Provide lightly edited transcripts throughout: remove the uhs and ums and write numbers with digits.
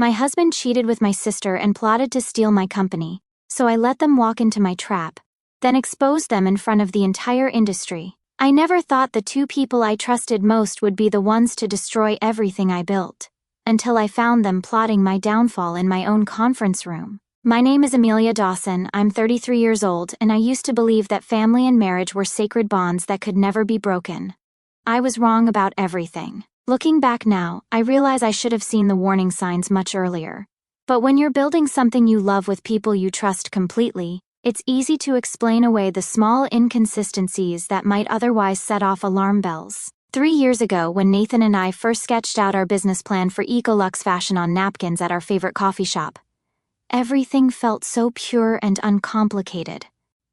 My husband cheated with my sister and plotted to steal my company, so I let them walk into my trap, then exposed them in front of the entire industry. I never thought the two people I trusted most would be the ones to destroy everything I built, until I found them plotting my downfall in my own conference room. My name is Amelia Dawson, I'm 33 years old, and I used to believe that family and marriage were sacred bonds that could never be broken. I was wrong about everything. Looking back now, I realize I should have seen the warning signs much earlier. But when you're building something you love with people you trust completely, it's easy to explain away the small inconsistencies that might otherwise set off alarm bells. 3 years ago, when Nathan and I first sketched out our business plan for Ecolux fashion on napkins at our favorite coffee shop, everything felt so pure and uncomplicated.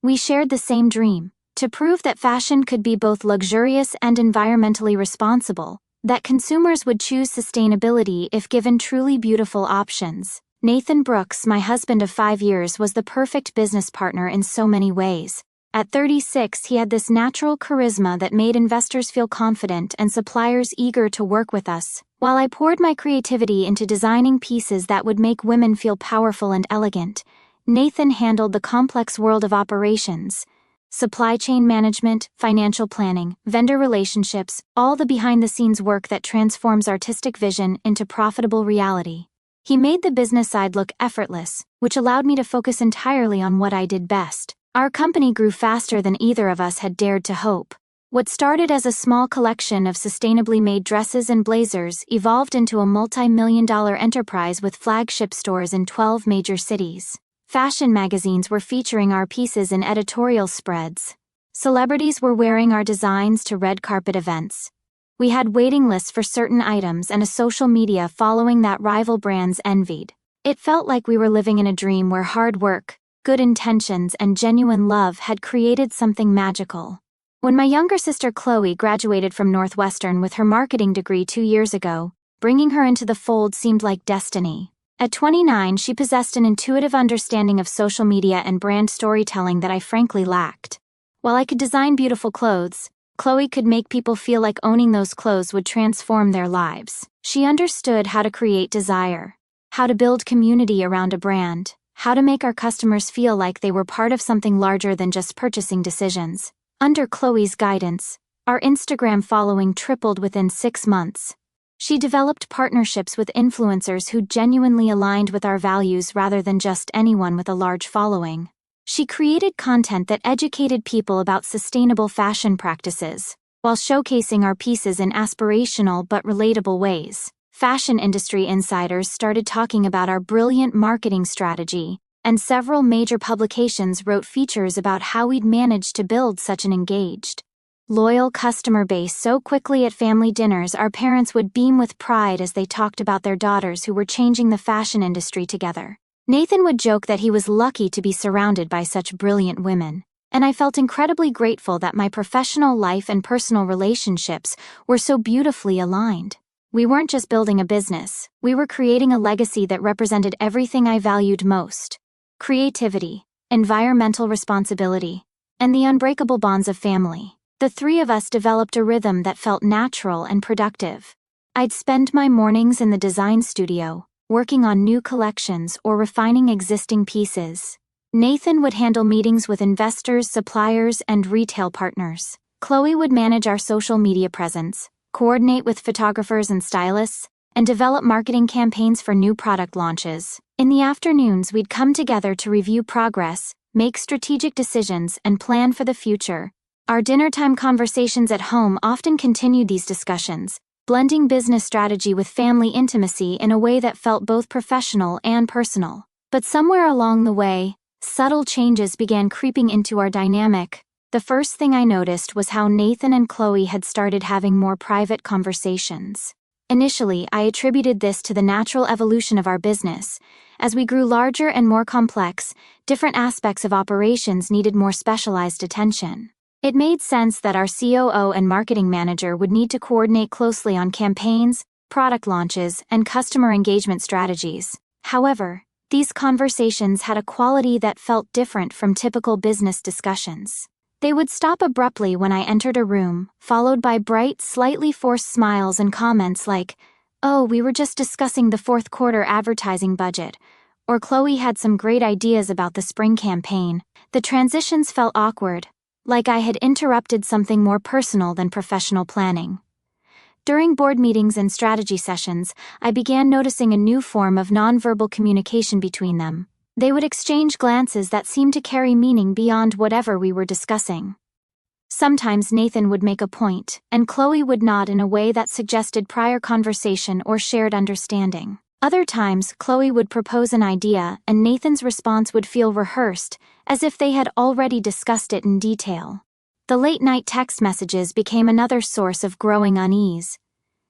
We shared the same dream, to prove that fashion could be both luxurious and environmentally responsible, that consumers would choose sustainability if given truly beautiful options. Nathan Brooks, my husband of 5 years, was the perfect business partner in so many ways. At 36, he had this natural charisma that made investors feel confident and suppliers eager to work with us, while I poured my creativity into designing pieces that would make women feel powerful and elegant. Nathan handled the complex world of operations, supply chain management, financial planning, vendor relationships, all the behind-the-scenes work that transforms artistic vision into profitable reality. He made the business side look effortless, which allowed me to focus entirely on what I did best. Our company grew faster than either of us had dared to hope. What started as a small collection of sustainably made dresses and blazers evolved into a multi-million-dollar enterprise with flagship stores in 12 major cities. Fashion magazines were featuring our pieces in editorial spreads. Celebrities were wearing our designs to red carpet events. We had waiting lists for certain items and a social media following that rival brands envied. It felt like we were living in a dream where hard work, good intentions, and genuine love had created something magical. When my younger sister Chloe graduated from Northwestern with her marketing degree 2 years ago, bringing her into the fold seemed like destiny. At 29, she possessed an intuitive understanding of social media and brand storytelling that I frankly lacked. While I could design beautiful clothes, Chloe could make people feel like owning those clothes would transform their lives. She understood how to create desire, how to build community around a brand, how to make our customers feel like they were part of something larger than just purchasing decisions. Under Chloe's guidance, our Instagram following tripled within 6 months. She developed partnerships with influencers who genuinely aligned with our values rather than just anyone with a large following. She created content that educated people about sustainable fashion practices, while showcasing our pieces in aspirational but relatable ways. Fashion industry insiders started talking about our brilliant marketing strategy, and several major publications wrote features about how we'd managed to build such an engaged, loyal customer base so quickly. At family dinners, our parents would beam with pride as they talked about their daughters who were changing the fashion industry together. Nathan would joke that he was lucky to be surrounded by such brilliant women, and I felt incredibly grateful that my professional life and personal relationships were so beautifully aligned. We weren't just building a business, we were creating a legacy that represented everything I valued most: creativity, environmental responsibility, and the unbreakable bonds of family. The three of us developed a rhythm that felt natural and productive. I'd spend my mornings in the design studio, working on new collections or refining existing pieces. Nathan would handle meetings with investors, suppliers, and retail partners. Chloe would manage our social media presence, coordinate with photographers and stylists, and develop marketing campaigns for new product launches. In the afternoons, we'd come together to review progress, make strategic decisions, and plan for the future. Our dinner-time conversations at home often continued these discussions, blending business strategy with family intimacy in a way that felt both professional and personal. But somewhere along the way, subtle changes began creeping into our dynamic. The first thing I noticed was how Nathan and Chloe had started having more private conversations. Initially, I attributed this to the natural evolution of our business. As we grew larger and more complex, different aspects of operations needed more specialized attention. It made sense that our COO and marketing manager would need to coordinate closely on campaigns, product launches, and customer engagement strategies. However, these conversations had a quality that felt different from typical business discussions. They would stop abruptly when I entered a room, followed by bright, slightly forced smiles and comments like, "Oh, we were just discussing the fourth quarter advertising budget," or "Chloe had some great ideas about the spring campaign." The transitions felt awkward, like I had interrupted something more personal than professional planning. During board meetings and strategy sessions, I began noticing a new form of nonverbal communication between them. They would exchange glances that seemed to carry meaning beyond whatever we were discussing. Sometimes Nathan would make a point, and Chloe would nod in a way that suggested prior conversation or shared understanding. Other times, Chloe would propose an idea, and Nathan's response would feel rehearsed, as if they had already discussed it in detail. The late-night text messages became another source of growing unease.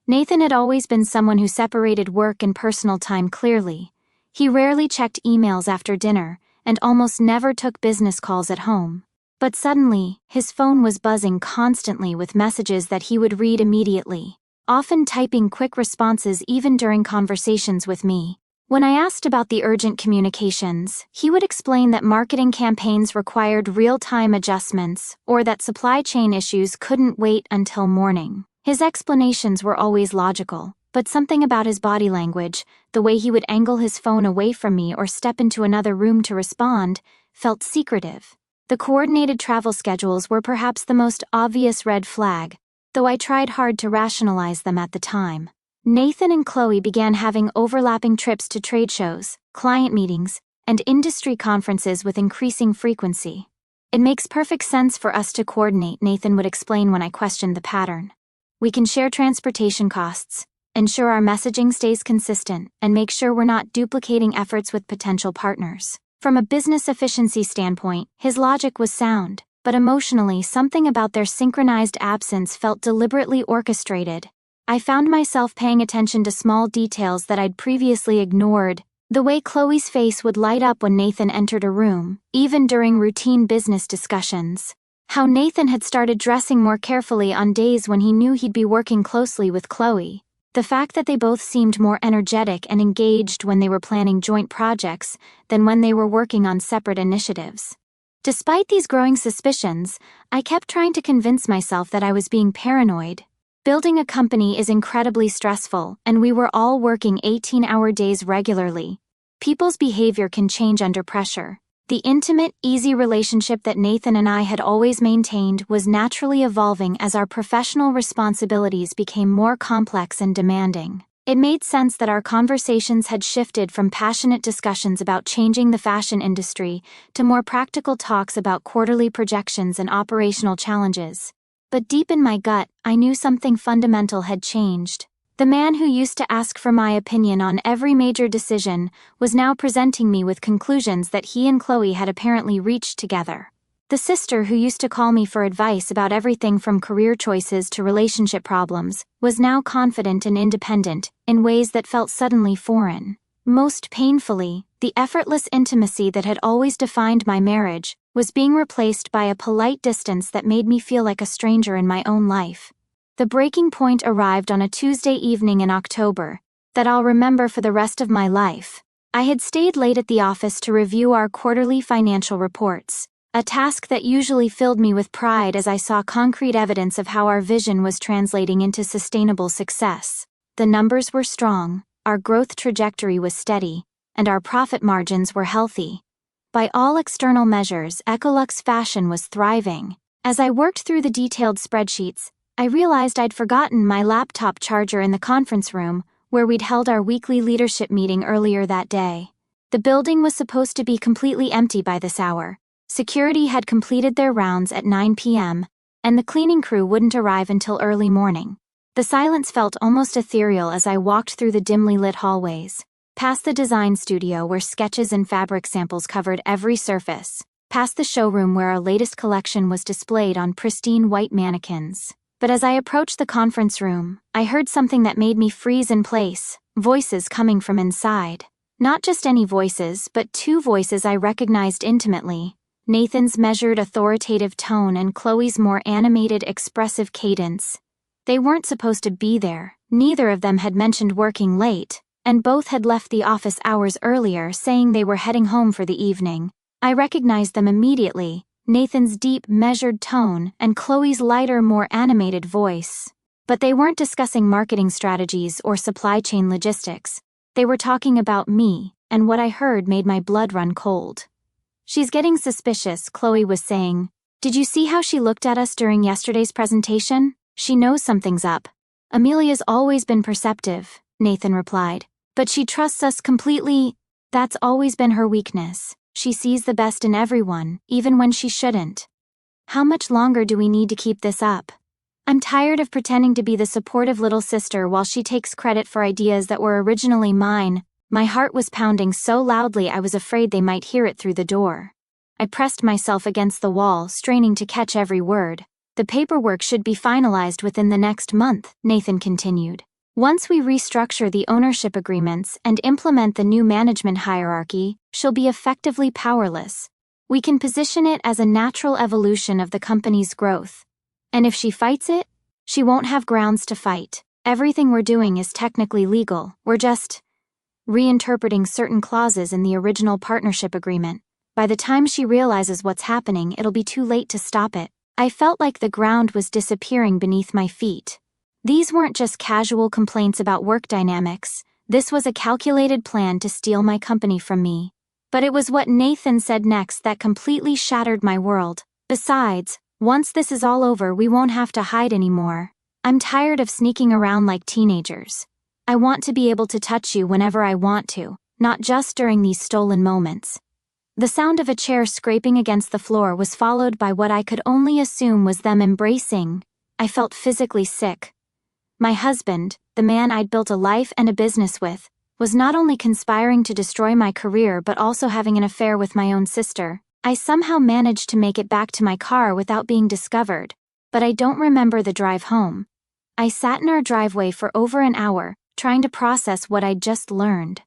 Nathan had always been someone who separated work and personal time clearly. He rarely checked emails after dinner, and almost never took business calls at home. But suddenly, his phone was buzzing constantly with messages that he would read immediately, often typing quick responses even during conversations with me. When I asked about the urgent communications, he would explain that marketing campaigns required real-time adjustments, or that supply chain issues couldn't wait until morning. His explanations were always logical, but something about his body language, the way he would angle his phone away from me or step into another room to respond, felt secretive. The coordinated travel schedules were perhaps the most obvious red flag, though I tried hard to rationalize them at the time. Nathan and Chloe began having overlapping trips to trade shows, client meetings, and industry conferences with increasing frequency. "It makes perfect sense for us to coordinate," Nathan would explain when I questioned the pattern. "We can share transportation costs, ensure our messaging stays consistent, and make sure we're not duplicating efforts with potential partners." From a business efficiency standpoint, his logic was sound, but emotionally, something about their synchronized absence felt deliberately orchestrated. I found myself paying attention to small details that I'd previously ignored. The way Chloe's face would light up when Nathan entered a room, even during routine business discussions. How Nathan had started dressing more carefully on days when he knew he'd be working closely with Chloe. The fact that they both seemed more energetic and engaged when they were planning joint projects than when they were working on separate initiatives. Despite these growing suspicions, I kept trying to convince myself that I was being paranoid. Building a company is incredibly stressful, and we were all working 18-hour days regularly. People's behavior can change under pressure. The intimate, easy relationship that Nathan and I had always maintained was naturally evolving as our professional responsibilities became more complex and demanding. It made sense that our conversations had shifted from passionate discussions about changing the fashion industry to more practical talks about quarterly projections and operational challenges. But deep in my gut, I knew something fundamental had changed. The man who used to ask for my opinion on every major decision was now presenting me with conclusions that he and Chloe had apparently reached together. The sister who used to call me for advice about everything from career choices to relationship problems was now confident and independent in ways that felt suddenly foreign. Most painfully, the effortless intimacy that had always defined my marriage was being replaced by a polite distance that made me feel like a stranger in my own life. The breaking point arrived on a Tuesday evening in October that I'll remember for the rest of my life. I had stayed late at the office to review our quarterly financial reports, a task that usually filled me with pride as I saw concrete evidence of how our vision was translating into sustainable success. The numbers were strong, our growth trajectory was steady, and our profit margins were healthy. By all external measures, Ecolux Fashion was thriving. As I worked through the detailed spreadsheets, I realized I'd forgotten my laptop charger in the conference room, where we'd held our weekly leadership meeting earlier that day. The building was supposed to be completely empty by this hour. Security had completed their rounds at 9 p.m., and the cleaning crew wouldn't arrive until early morning. The silence felt almost ethereal as I walked through the dimly lit hallways, past the design studio where sketches and fabric samples covered every surface, past the showroom where our latest collection was displayed on pristine white mannequins. But as I approached the conference room, I heard something that made me freeze in place, voices coming from inside. Not just any voices, but two voices I recognized intimately. Nathan's measured authoritative tone and Chloe's more animated expressive cadence. They weren't supposed to be there, neither of them had mentioned working late, and both had left the office hours earlier saying they were heading home for the evening. I recognized them immediately, Nathan's deep, measured tone and Chloe's lighter, more animated voice. But they weren't discussing marketing strategies or supply chain logistics. They were talking about me, and what I heard made my blood run cold. "She's getting suspicious," Chloe was saying. "Did you see how she looked at us during yesterday's presentation? She knows something's up." "Amelia's always been perceptive," Nathan replied. "But she trusts us completely. That's always been her weakness. She sees the best in everyone, even when she shouldn't." "How much longer do we need to keep this up? I'm tired of pretending to be the supportive little sister while she takes credit for ideas that were originally mine." My heart was pounding so loudly I was afraid they might hear it through the door. I pressed myself against the wall, straining to catch every word. "The paperwork should be finalized within the next month," Nathan continued. "Once we restructure the ownership agreements and implement the new management hierarchy, she'll be effectively powerless. We can position it as a natural evolution of the company's growth. And if she fights it, she won't have grounds to fight. Everything we're doing is technically legal. We're just reinterpreting certain clauses in the original partnership agreement. By the time she realizes what's happening, it'll be too late to stop it." I felt like the ground was disappearing beneath my feet. These weren't just casual complaints about work dynamics. This was a calculated plan to steal my company from me. But it was what Nathan said next that completely shattered my world. "Besides, once this is all over, we won't have to hide anymore. I'm tired of sneaking around like teenagers. I want to be able to touch you whenever I want to, not just during these stolen moments." The sound of a chair scraping against the floor was followed by what I could only assume was them embracing. I felt physically sick. My husband, the man I'd built a life and a business with, was not only conspiring to destroy my career but also having an affair with my own sister. I somehow managed to make it back to my car without being discovered, but I don't remember the drive home. I sat in our driveway for over an hour, trying to process what I'd just learned.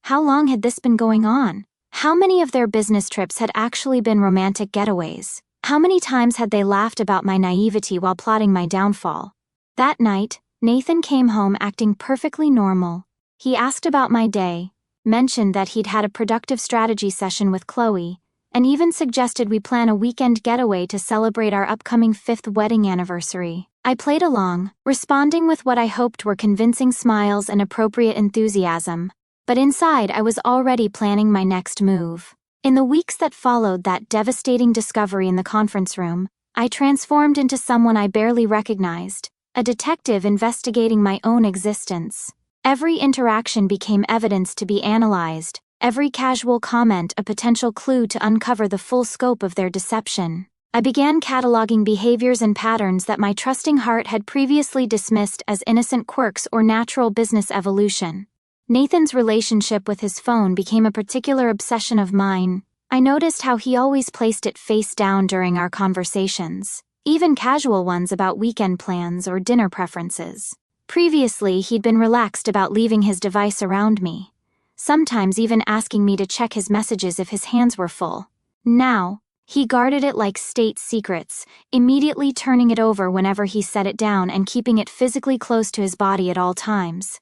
How long had this been going on? How many of their business trips had actually been romantic getaways? How many times had they laughed about my naivety while plotting my downfall? That night, Nathan came home acting perfectly normal. He asked about my day, mentioned that he'd had a productive strategy session with Chloe, and even suggested we plan a weekend getaway to celebrate our upcoming 5th wedding anniversary. I played along, responding with what I hoped were convincing smiles and appropriate enthusiasm, but inside I was already planning my next move. In the weeks that followed that devastating discovery in the conference room, I transformed into someone I barely recognized, a detective investigating my own existence. Every interaction became evidence to be analyzed, every casual comment a potential clue to uncover the full scope of their deception. I began cataloging behaviors and patterns that my trusting heart had previously dismissed as innocent quirks or natural business evolution. Nathan's relationship with his phone became a particular obsession of mine. I noticed how he always placed it face down during our conversations, even casual ones about weekend plans or dinner preferences. Previously, he'd been relaxed about leaving his device around me, sometimes even asking me to check his messages if his hands were full. Now, he guarded it like state secrets, immediately turning it over whenever he set it down and keeping it physically close to his body at all times.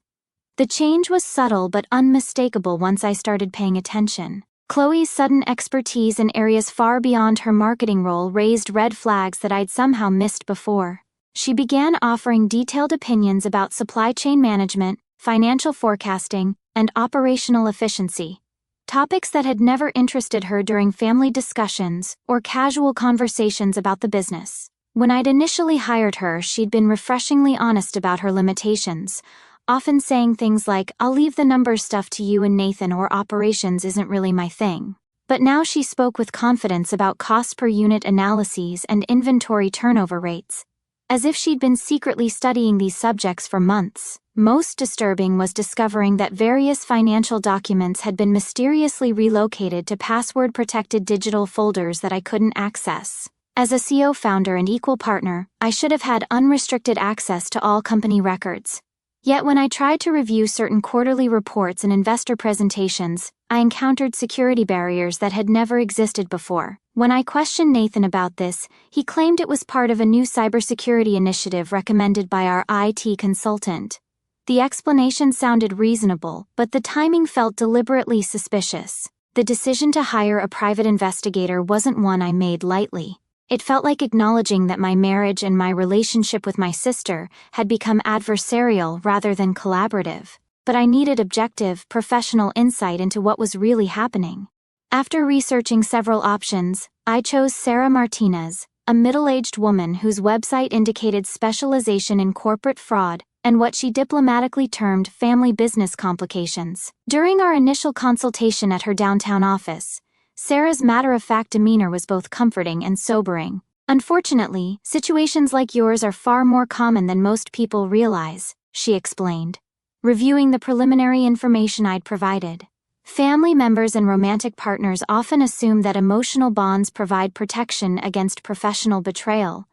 The change was subtle but unmistakable once I started paying attention. Chloe's sudden expertise in areas far beyond her marketing role raised red flags that I'd somehow missed before. She began offering detailed opinions about supply chain management, financial forecasting, and operational efficiency. Topics that had never interested her during family discussions or casual conversations about the business. When I'd initially hired her, she'd been refreshingly honest about her limitations, often saying things like, "I'll leave the numbers stuff to you and Nathan, or operations isn't really my thing." But now she spoke with confidence about cost per unit analyses and inventory turnover rates, as if she'd been secretly studying these subjects for months. Most disturbing was discovering that various financial documents had been mysteriously relocated to password-protected digital folders that I couldn't access. As a CO founder and equal partner, I should have had unrestricted access to all company records. Yet when I tried to review certain quarterly reports and investor presentations, I encountered security barriers that had never existed before. When I questioned Nathan about this, he claimed it was part of a new cybersecurity initiative recommended by our IT consultant. The explanation sounded reasonable, but the timing felt deliberately suspicious. The decision to hire a private investigator wasn't one I made lightly. It felt like acknowledging that my marriage and my relationship with my sister had become adversarial rather than collaborative. But I needed objective, professional insight into what was really happening. After researching several options, I chose Sarah Martinez, a middle-aged woman whose website indicated specialization in corporate fraud and what she diplomatically termed family business complications. During our initial consultation at her downtown office, Sarah's matter-of-fact demeanor was both comforting and sobering. "Unfortunately, situations like yours are far more common than most people realize," she explained, reviewing the preliminary information I'd provided. "Family members and romantic partners often assume that emotional bonds provide protection against professional betrayal,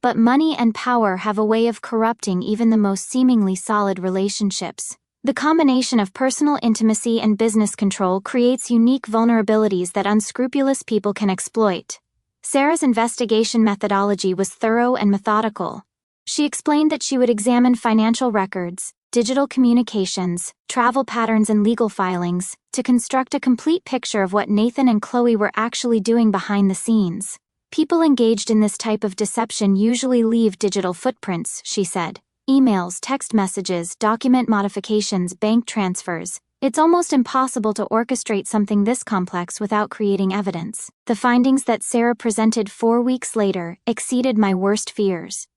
but money and power have a way of corrupting even the most seemingly solid relationships. The combination of personal intimacy and business control creates unique vulnerabilities that unscrupulous people can exploit." Sarah's investigation methodology was thorough and methodical. She explained that she would examine financial records, digital communications, travel patterns and legal filings to construct a complete picture of what Nathan and Chloe were actually doing behind the scenes. "People engaged in this type of deception usually leave digital footprints," she said. "Emails, text messages, document modifications, bank transfers. It's almost impossible to orchestrate something this complex without creating evidence." The findings that Sarah presented 4 weeks later exceeded my worst fears.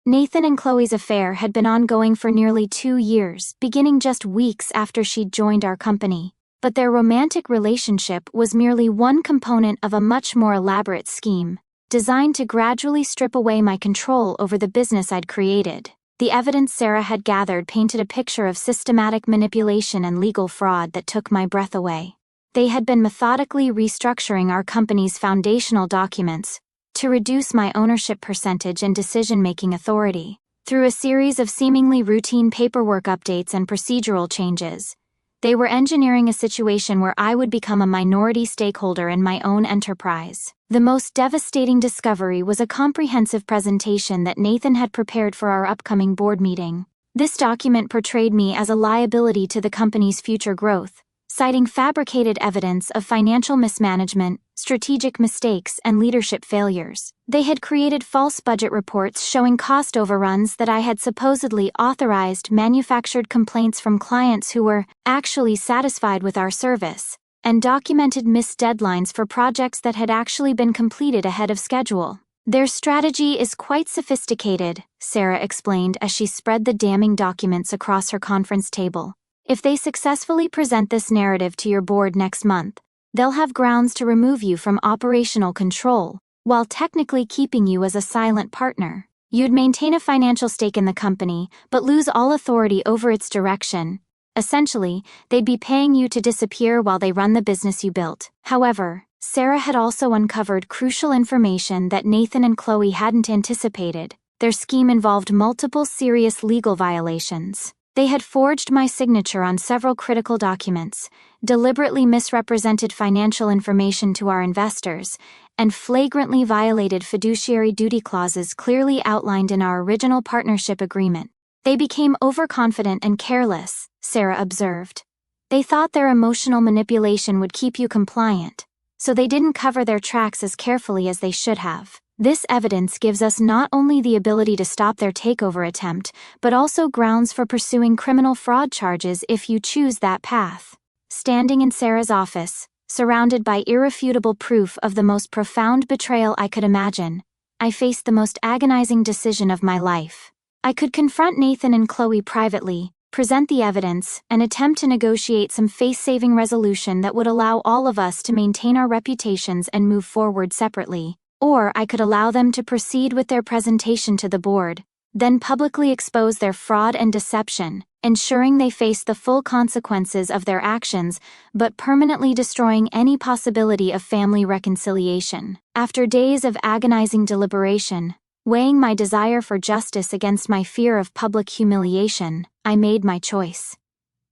Nathan and Chloe's affair had been ongoing for nearly 2 years, beginning just weeks after she'd joined our company. But their romantic relationship was merely one component of a much more elaborate scheme, designed to gradually strip away my control over the business I'd created. The evidence Sarah had gathered painted a picture of systematic manipulation and legal fraud that took my breath away. They had been methodically restructuring our company's foundational documents to reduce my ownership percentage and decision-making authority. Through a series of seemingly routine paperwork updates and procedural changes, they were engineering a situation where I would become a minority stakeholder in my own enterprise. The most devastating discovery was a comprehensive presentation that Nathan had prepared for our upcoming board meeting. This document portrayed me as a liability to the company's future growth, citing fabricated evidence of financial mismanagement, strategic mistakes, and leadership failures. They had created false budget reports showing cost overruns that I had supposedly authorized, manufactured complaints from clients who were actually satisfied with our service, and documented missed deadlines for projects that had actually been completed ahead of schedule. "Their strategy is quite sophisticated," Sarah explained as she spread the damning documents across her conference table. "If they successfully present this narrative to your board next month, they'll have grounds to remove you from operational control, while technically keeping you as a silent partner. You'd maintain a financial stake in the company, but lose all authority over its direction. Essentially, they'd be paying you to disappear while they run the business you built." However, Sarah had also uncovered crucial information that Nathan and Chloe hadn't anticipated. Their scheme involved multiple serious legal violations. They had forged my signature on several critical documents, deliberately misrepresented financial information to our investors, and flagrantly violated fiduciary duty clauses clearly outlined in our original partnership agreement. "They became overconfident and careless," Sarah observed. "They thought their emotional manipulation would keep you compliant, so they didn't cover their tracks as carefully as they should have. This evidence gives us not only the ability to stop their takeover attempt, but also grounds for pursuing criminal fraud charges if you choose that path." Standing in Sarah's office, surrounded by irrefutable proof of the most profound betrayal I could imagine, I faced the most agonizing decision of my life. I could confront Nathan and Chloe privately, present the evidence, and attempt to negotiate some face-saving resolution that would allow all of us to maintain our reputations and move forward separately. Or I could allow them to proceed with their presentation to the board, then publicly expose their fraud and deception, ensuring they face the full consequences of their actions, but permanently destroying any possibility of family reconciliation. After days of agonizing deliberation, weighing my desire for justice against my fear of public humiliation, I made my choice.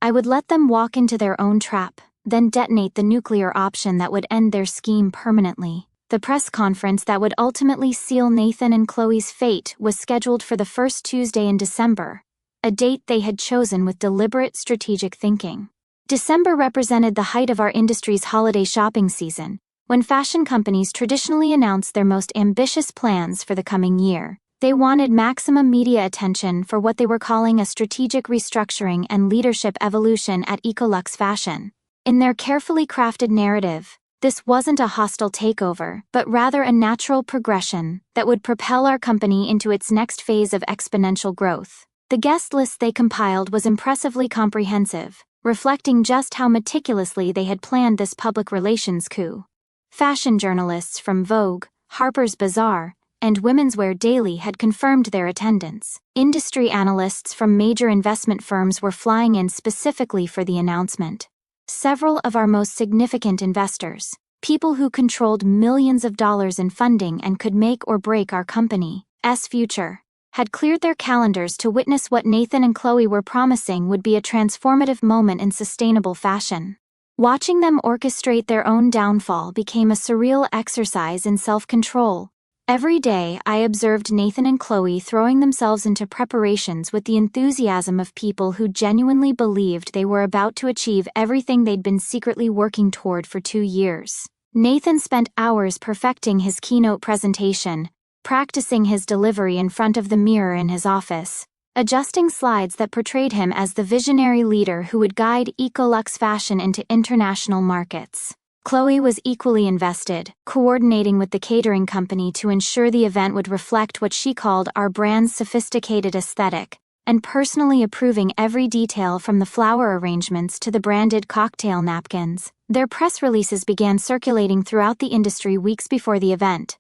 I would let them walk into their own trap, then detonate the nuclear option that would end their scheme permanently. The press conference that would ultimately seal Nathan and Chloe's fate was scheduled for the first Tuesday in December, a date they had chosen with deliberate strategic thinking. December represented the height of our industry's holiday shopping season, When fashion companies traditionally announce their most ambitious plans for the coming year, they wanted maximum media attention for what they were calling a strategic restructuring and leadership evolution at Ecolux Fashion. In their carefully crafted narrative, this wasn't a hostile takeover, but rather a natural progression that would propel our company into its next phase of exponential growth. The guest list they compiled was impressively comprehensive, reflecting just how meticulously they had planned this public relations coup. Fashion journalists from Vogue, Harper's Bazaar, and Women's Wear Daily had confirmed their attendance. Industry analysts from major investment firms were flying in specifically for the announcement. Several of our most significant investors, people who controlled millions of dollars in funding and could make or break our company's future, had cleared their calendars to witness what Nathan and Chloe were promising would be a transformative moment in sustainable fashion. Watching them orchestrate their own downfall became a surreal exercise in self-control. Every day I observed Nathan and Chloe throwing themselves into preparations with the enthusiasm of people who genuinely believed they were about to achieve everything they'd been secretly working toward for 2 years. Nathan spent hours perfecting his keynote presentation, practicing his delivery in front of the mirror in his office, adjusting slides that portrayed him as the visionary leader who would guide Ecolux Fashion into international markets. Chloe was equally invested, coordinating with the catering company to ensure the event would reflect what she called our brand's sophisticated aesthetic, and personally approving every detail from the flower arrangements to the branded cocktail napkins. Their press releases began circulating throughout the industry weeks before the event,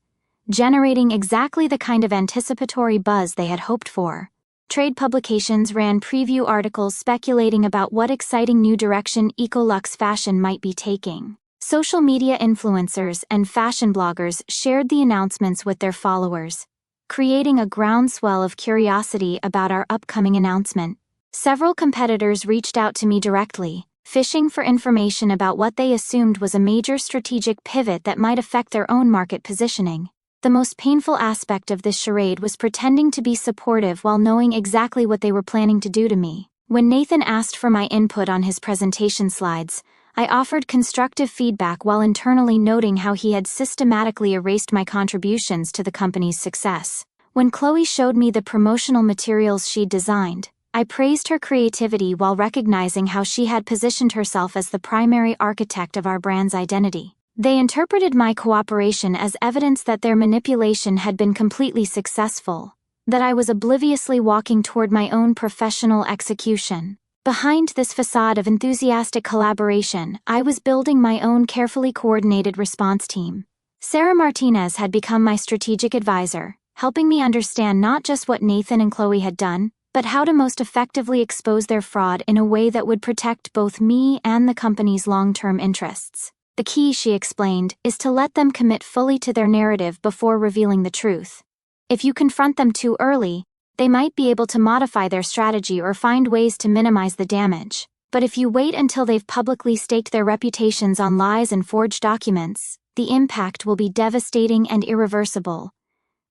generating exactly the kind of anticipatory buzz they had hoped for. Trade publications ran preview articles speculating about what exciting new direction Ecolux Fashion might be taking. Social media influencers and fashion bloggers shared the announcements with their followers, creating a groundswell of curiosity about our upcoming announcement. Several competitors reached out to me directly, fishing for information about what they assumed was a major strategic pivot that might affect their own market positioning. The most painful aspect of this charade was pretending to be supportive while knowing exactly what they were planning to do to me. When Nathan asked for my input on his presentation slides, I offered constructive feedback while internally noting how he had systematically erased my contributions to the company's success. When Chloe showed me the promotional materials she'd designed, I praised her creativity while recognizing how she had positioned herself as the primary architect of our brand's identity. They interpreted my cooperation as evidence that their manipulation had been completely successful, that I was obliviously walking toward my own professional execution. Behind this facade of enthusiastic collaboration, I was building my own carefully coordinated response team. Sarah Martinez had become my strategic advisor, helping me understand not just what Nathan and Chloe had done, but how to most effectively expose their fraud in a way that would protect both me and the company's long-term interests. The key, she explained, is to let them commit fully to their narrative before revealing the truth. If you confront them too early, they might be able to modify their strategy or find ways to minimize the damage. But if you wait until they've publicly staked their reputations on lies and forged documents, the impact will be devastating and irreversible.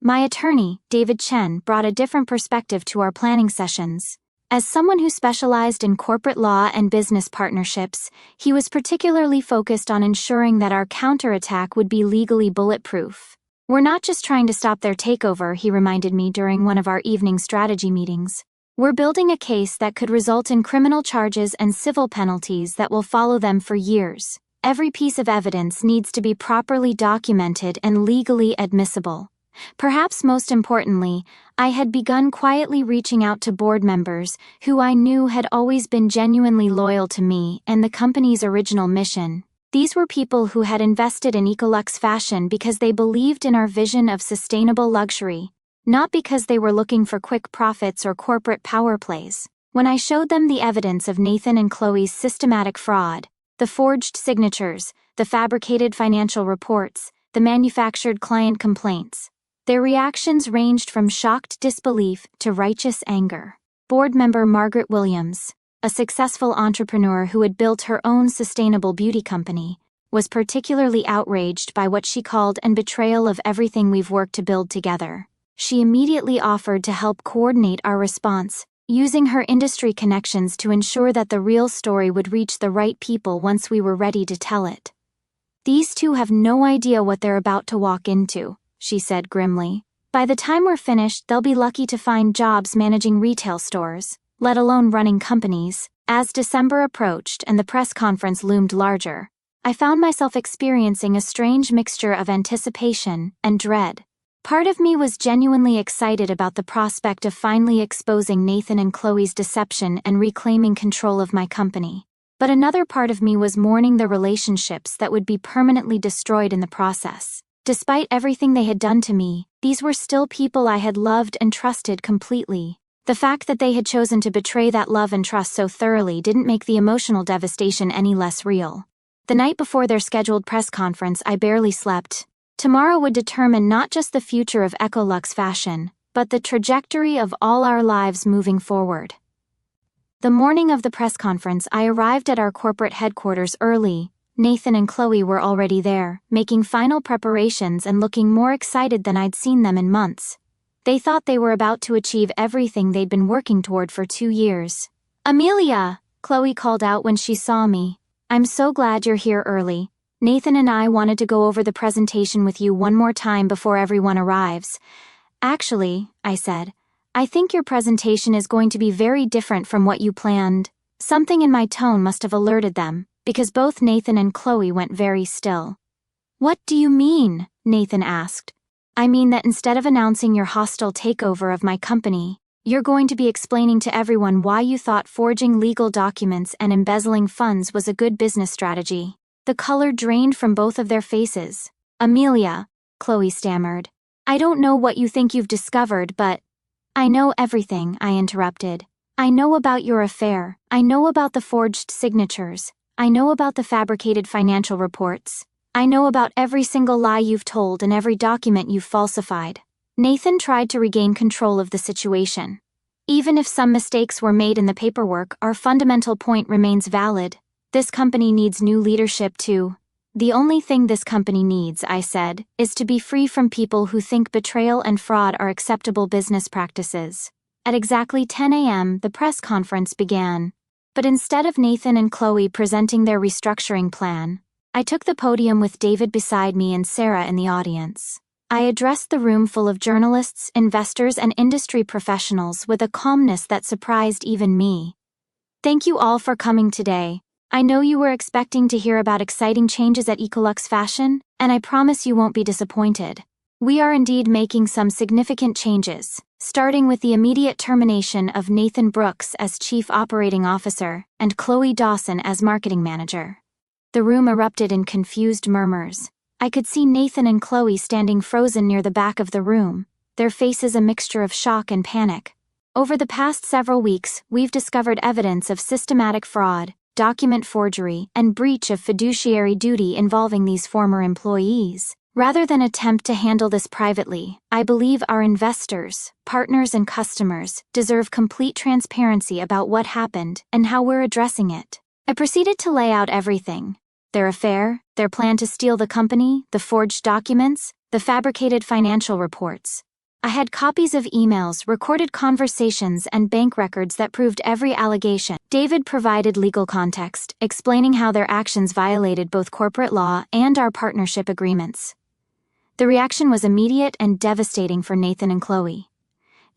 My attorney, David Chen, brought a different perspective to our planning sessions. As someone who specialized in corporate law and business partnerships, he was particularly focused on ensuring that our counterattack would be legally bulletproof. "We're not just trying to stop their takeover," he reminded me during one of our evening strategy meetings. "We're building a case that could result in criminal charges and civil penalties that will follow them for years. Every piece of evidence needs to be properly documented and legally admissible." Perhaps most importantly, I had begun quietly reaching out to board members who I knew had always been genuinely loyal to me and the company's original mission. These were people who had invested in Ecolux Fashion because they believed in our vision of sustainable luxury, not because they were looking for quick profits or corporate power plays. When I showed them the evidence of Nathan and Chloe's systematic fraud, the forged signatures, the fabricated financial reports, the manufactured client complaints, their reactions ranged from shocked disbelief to righteous anger. Board member Margaret Williams, a successful entrepreneur who had built her own sustainable beauty company, was particularly outraged by what she called an betrayal of everything we've worked to build together. She immediately offered to help coordinate our response, using her industry connections to ensure that the real story would reach the right people once we were ready to tell it. "These two have no idea what they're about to walk into," she said grimly. "By the time we're finished, they'll be lucky to find jobs managing retail stores, let alone running companies." As December approached and the press conference loomed larger, I found myself experiencing a strange mixture of anticipation and dread. Part of me was genuinely excited about the prospect of finally exposing Nathan and Chloe's deception and reclaiming control of my company. But another part of me was mourning the relationships that would be permanently destroyed in the process. Despite everything they had done to me, these were still people I had loved and trusted completely. The fact that they had chosen to betray that love and trust so thoroughly didn't make the emotional devastation any less real. The night before their scheduled press conference, I barely slept. Tomorrow would determine not just the future of Ecolux fashion, but the trajectory of all our lives moving forward. The morning of the press conference, I arrived at our corporate headquarters early. Nathan and Chloe were already there, making final preparations and looking more excited than I'd seen them in months. They thought they were about to achieve everything they'd been working toward for 2 years. "Amelia!" Chloe called out when she saw me. "I'm so glad you're here early. Nathan and I wanted to go over the presentation with you one more time before everyone arrives." "Actually," I said, "I think your presentation is going to be very different from what you planned." Something in my tone must have alerted them, because both Nathan and Chloe went very still. "What do you mean?" Nathan asked. "I mean that instead of announcing your hostile takeover of my company, you're going to be explaining to everyone why you thought forging legal documents and embezzling funds was a good business strategy." The color drained from both of their faces. "Amelia," Chloe stammered, "I don't know what you think you've discovered, but—" "I know everything," I interrupted. "I know about your affair. I know about the forged signatures. I know about the fabricated financial reports. I know about every single lie you've told and every document you've falsified." Nathan tried to regain control of the situation. "Even if some mistakes were made in the paperwork, our fundamental point remains valid. This company needs new leadership too." "The only thing this company needs," I said, "is to be free from people who think betrayal and fraud are acceptable business practices." At exactly 10 a.m., the press conference began. But instead of Nathan and Chloe presenting their restructuring plan, I took the podium with David beside me and Sarah in the audience. I addressed the room full of journalists, investors, and industry professionals with a calmness that surprised even me. "Thank you all for coming today. I know you were expecting to hear about exciting changes at Ecolux Fashion, and I promise you won't be disappointed. We are indeed making some significant changes, starting with the immediate termination of Nathan Brooks as Chief Operating Officer and Chloe Dawson as Marketing Manager." The room erupted in confused murmurs. I could see Nathan and Chloe standing frozen near the back of the room, their faces a mixture of shock and panic. "Over the past several weeks, we've discovered evidence of systematic fraud, document forgery, and breach of fiduciary duty involving these former employees. Rather than attempt to handle this privately, I believe our investors, partners, and customers deserve complete transparency about what happened and how we're addressing it." I proceeded to lay out everything: their affair, their plan to steal the company, the forged documents, the fabricated financial reports. I had copies of emails, recorded conversations, and bank records that proved every allegation. David provided legal context, explaining how their actions violated both corporate law and our partnership agreements. The reaction was immediate and devastating for Nathan and Chloe.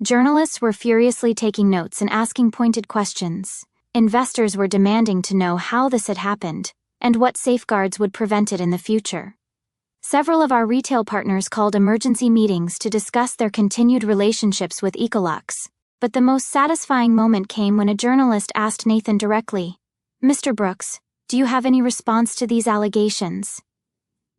Journalists were furiously taking notes and asking pointed questions. Investors were demanding to know how this had happened and what safeguards would prevent it in the future. Several of our retail partners called emergency meetings to discuss their continued relationships with Ecolux. But the most satisfying moment came when a journalist asked Nathan directly, "Mr. Brooks, do you have any response to these allegations?"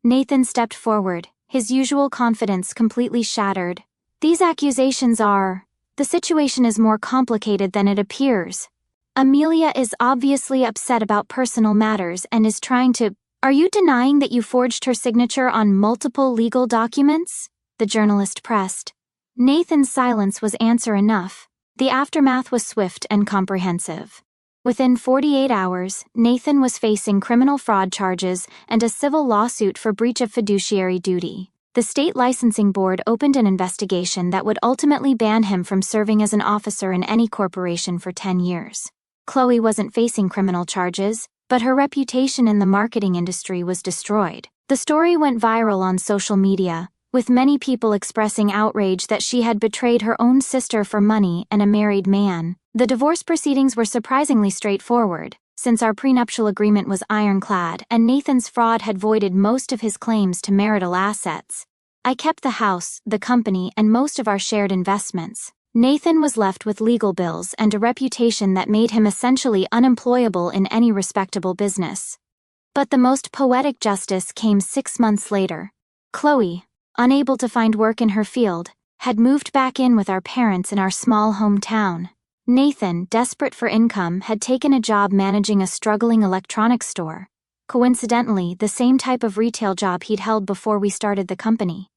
Nathan stepped forward, his usual confidence completely shattered. "These accusations are... The situation is more complicated than it appears. Amelia is obviously upset about personal matters and is trying to... Are you denying that you forged her signature on multiple legal documents?" the journalist pressed. Nathan's silence was answer enough. The aftermath was swift and comprehensive. Within 48 hours, Nathan was facing criminal fraud charges and a civil lawsuit for breach of fiduciary duty. The state licensing board opened an investigation that would ultimately ban him from serving as an officer in any corporation for 10 years. Chloe wasn't facing criminal charges, but her reputation in the marketing industry was destroyed. The story went viral on social media, with many people expressing outrage that she had betrayed her own sister for money and a married man. The divorce proceedings were surprisingly straightforward, since our prenuptial agreement was ironclad and Nathan's fraud had voided most of his claims to marital assets. I kept the house, the company, and most of our shared investments. Nathan was left with legal bills and a reputation that made him essentially unemployable in any respectable business. But the most poetic justice came 6 months later. Chloe, unable to find work in her field, had moved back in with our parents in our small hometown. Nathan, desperate for income, had taken a job managing a struggling electronics store. Coincidentally, the same type of retail job he'd held before we started the company.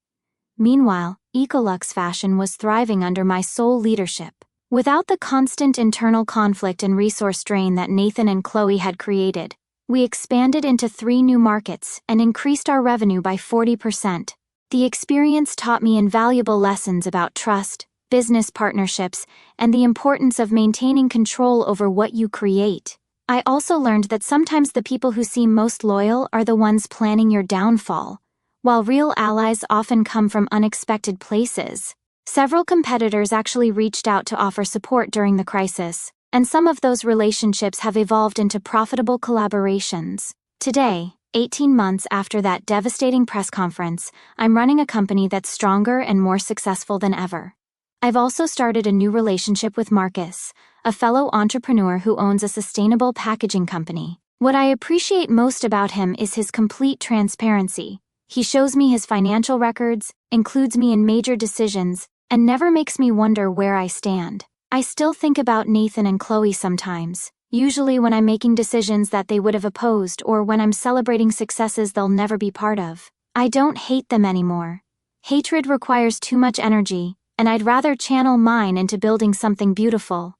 Meanwhile, Ecolux Fashion was thriving under my sole leadership. Without the constant internal conflict and resource drain that Nathan and Chloe had created, we expanded into 3 new markets and increased our revenue by 40%. The experience taught me invaluable lessons about trust, business partnerships, and the importance of maintaining control over what you create. I also learned that sometimes the people who seem most loyal are the ones planning your downfall, while real allies often come from unexpected places. Several competitors actually reached out to offer support during the crisis, and some of those relationships have evolved into profitable collaborations. Today, 18 months after that devastating press conference, I'm running a company that's stronger and more successful than ever. I've also started a new relationship with Marcus, a fellow entrepreneur who owns a sustainable packaging company. What I appreciate most about him is his complete transparency. He shows me his financial records, includes me in major decisions, and never makes me wonder where I stand. I still think about Nathan and Chloe sometimes, usually when I'm making decisions that they would have opposed or when I'm celebrating successes they'll never be part of. I don't hate them anymore. Hatred requires too much energy, and I'd rather channel mine into building something beautiful.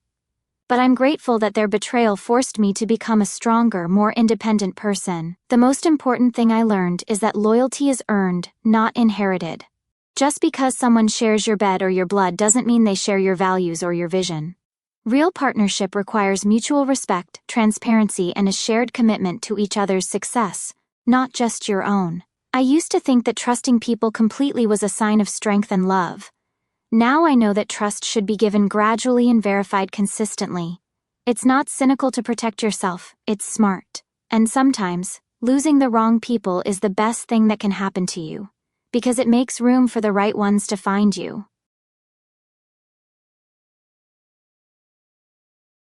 But I'm grateful that their betrayal forced me to become a stronger, more independent person. The most important thing I learned is that loyalty is earned, not inherited. Just because someone shares your bed or your blood doesn't mean they share your values or your vision. Real partnership requires mutual respect, transparency, and a shared commitment to each other's success, not just your own. I used to think that trusting people completely was a sign of strength and love. Now I know that trust should be given gradually and verified consistently. It's not cynical to protect yourself, it's smart. And sometimes, losing the wrong people is the best thing that can happen to you, because it makes room for the right ones to find you.